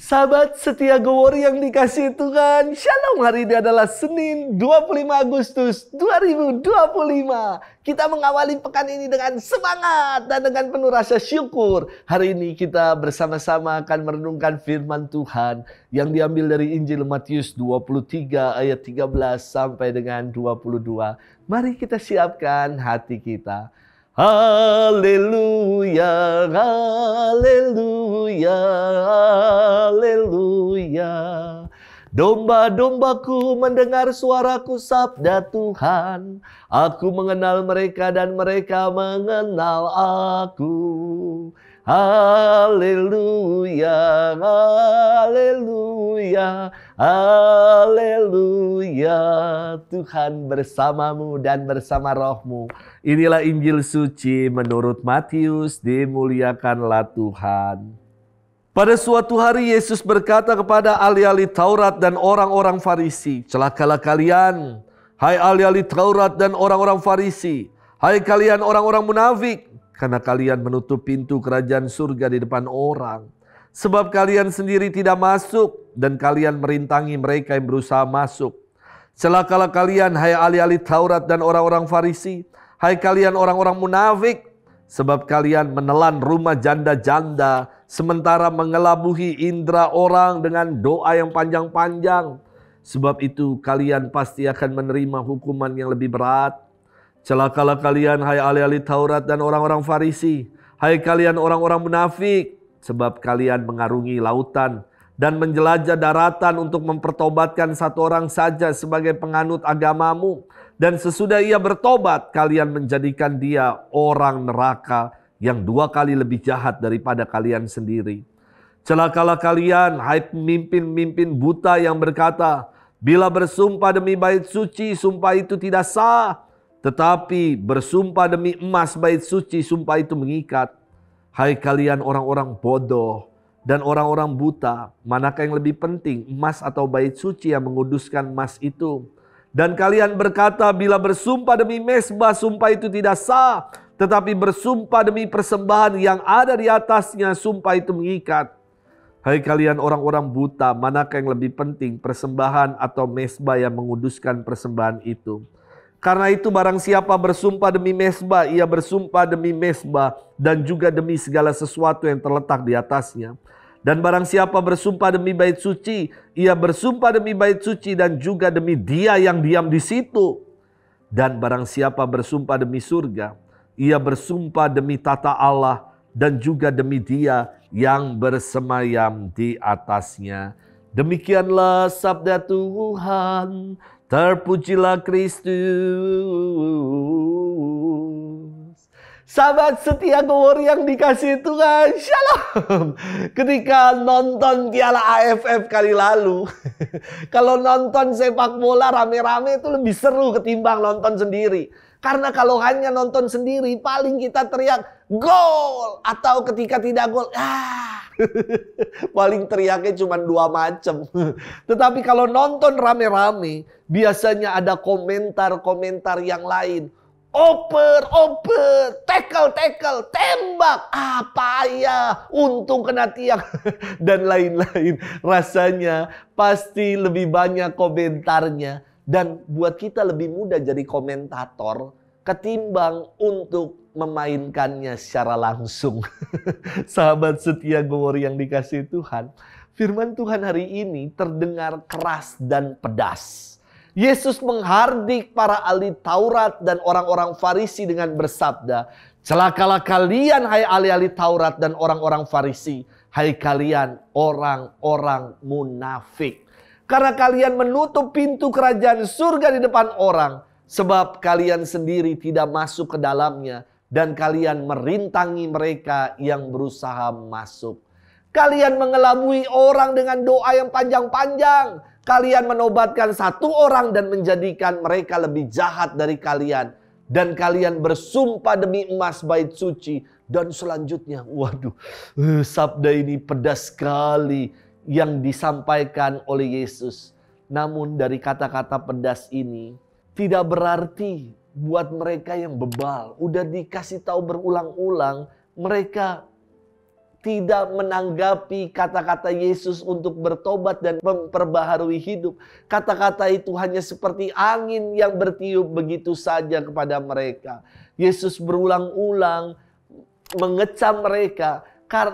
Sahabat setia Gowori yang dikasihi Tuhan, Shalom. Hari ini adalah Senin 25 Agustus 2025. Kita mengawali pekan ini dengan semangat dan dengan penuh rasa syukur. Hari ini kita bersama-sama akan merenungkan firman Tuhan yang diambil dari Injil Matius 23 ayat 13 sampai dengan 22. Mari kita siapkan hati kita. Haleluya, haleluya, haleluya. Domba-dombaku mendengar suaraku, sabda Tuhan. Aku mengenal mereka dan mereka mengenal aku. Haleluya, haleluya, haleluya. Tuhan bersamamu dan bersama rohmu. Inilah Injil suci menurut Matius, dimuliakanlah Tuhan. Pada suatu hari Yesus berkata kepada ahli-ahli Taurat dan orang-orang Farisi, "Celakalah kalian, hai ahli-ahli Taurat dan orang-orang Farisi, hai kalian orang-orang munafik, karena kalian menutup pintu kerajaan surga di depan orang. Sebab kalian sendiri tidak masuk dan kalian merintangi mereka yang berusaha masuk. Celakalah kalian, hai ahli-ahli Taurat dan orang-orang Farisi, hai kalian orang-orang munafik, sebab kalian menelan rumah janda-janda, sementara mengelabuhi indera orang dengan doa yang panjang-panjang. Sebab itu kalian pasti akan menerima hukuman yang lebih berat. Celakalah kalian, hai ahli-ahli Taurat dan orang-orang Farisi, hai kalian orang-orang munafik, sebab kalian mengarungi lautan dan menjelajah daratan untuk mempertobatkan satu orang saja sebagai penganut agamamu. Dan sesudah ia bertobat, kalian menjadikan dia orang neraka yang 2 kali lebih jahat daripada kalian sendiri. Celakalah kalian, hai pemimpin-pemimpin buta yang berkata, bila bersumpah demi bait suci, sumpah itu tidak sah. Tetapi bersumpah demi emas bait suci, sumpah itu mengikat. Hai kalian orang-orang bodoh dan orang-orang buta, manakah yang lebih penting, emas atau bait suci yang menguduskan emas itu? Dan kalian berkata, bila bersumpah demi mezbah, sumpah itu tidak sah. Tetapi bersumpah demi persembahan yang ada di atasnya, sumpah itu mengikat. Hai kalian orang-orang buta, manakah yang lebih penting, persembahan atau mezbah yang menguduskan persembahan itu? Karena itu barang siapa bersumpah demi mezbah, ia bersumpah demi mezbah dan juga demi segala sesuatu yang terletak di atasnya. Dan barang siapa bersumpah demi bait suci, ia bersumpah demi bait suci dan juga demi dia yang diam di situ. Dan barang siapa bersumpah demi surga, ia bersumpah demi tata Allah dan juga demi dia yang bersemayam di atasnya. Demikianlah sabda Tuhan. Terpujilah Kristus. Sahabat setia Gowori yang dikasihi Tuhan, Shalom. Ketika nonton Piala AFF kali lalu, kalau nonton sepak bola rame-rame itu lebih seru ketimbang nonton sendiri. Karena kalau hanya nonton sendiri, paling kita teriak gol, atau ketika tidak gol, paling teriaknya cuma 2 macam. Tetapi kalau nonton rame-rame, biasanya ada komentar-komentar yang lain. Oper, tackle, tembak, payah, untung kena tiang, dan lain-lain. Rasanya pasti lebih banyak komentarnya. Dan buat kita lebih mudah jadi komentator ketimbang untuk memainkannya secara langsung. Sahabat setia Gowori yang dikasihi Tuhan, firman Tuhan hari ini terdengar keras dan pedas. Yesus menghardik para ahli Taurat dan orang-orang Farisi dengan bersabda, "Celakalah kalian, hai ahli-ahli Taurat dan orang-orang Farisi, hai kalian orang-orang munafik. Karena kalian menutup pintu kerajaan surga di depan orang, sebab kalian sendiri tidak masuk ke dalamnya, dan kalian merintangi mereka yang berusaha masuk. Kalian mengelabui orang dengan doa yang panjang-panjang. Kalian menobatkan satu orang dan menjadikan mereka lebih jahat dari kalian. Dan kalian bersumpah demi emas bait suci." Dan selanjutnya, waduh, sabda ini pedas sekali yang disampaikan oleh Yesus. Namun dari kata-kata pedas ini tidak berarti buat mereka yang bebal. Udah dikasih tahu berulang-ulang, mereka tidak menanggapi kata-kata Yesus untuk bertobat dan memperbaharui hidup. Kata-kata itu hanya seperti angin yang bertiup begitu saja kepada mereka. Yesus berulang-ulang mengecam mereka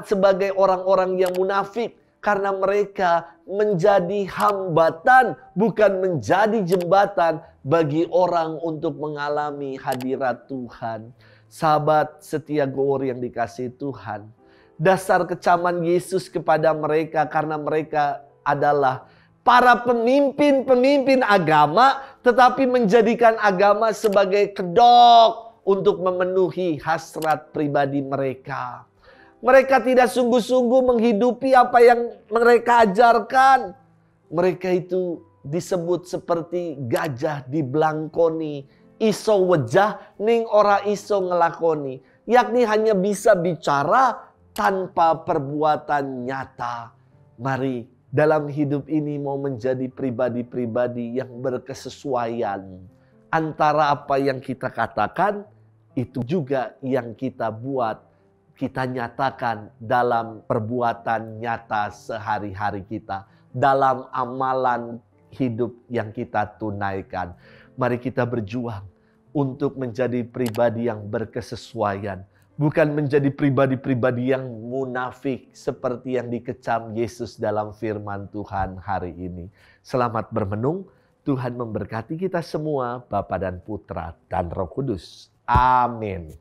sebagai orang-orang yang munafik. Karena mereka menjadi hambatan, bukan menjadi jembatan bagi orang untuk mengalami hadirat Tuhan. Sahabat setia Gowor yang dikasihi Tuhan, dasar kecaman Yesus kepada mereka karena mereka adalah para pemimpin-pemimpin agama, tetapi menjadikan agama sebagai kedok untuk memenuhi hasrat pribadi mereka. Mereka tidak sungguh-sungguh menghidupi apa yang mereka ajarkan. Mereka itu disebut seperti gajah di belangkoni, iso wejah ning ora iso ngelakoni. Yakni hanya bisa bicara tanpa perbuatan nyata. Mari dalam hidup ini mau menjadi pribadi-pribadi yang berkesesuaian. Antara apa yang kita katakan, itu juga yang kita buat. Kita nyatakan dalam perbuatan nyata sehari-hari kita. Dalam amalan hidup yang kita tunaikan. Mari kita berjuang untuk menjadi pribadi yang berkesesuaian. Bukan menjadi pribadi-pribadi yang munafik seperti yang dikecam Yesus dalam firman Tuhan hari ini. Selamat bermenung. Tuhan memberkati kita semua, Bapa dan Putra dan Roh Kudus. Amin.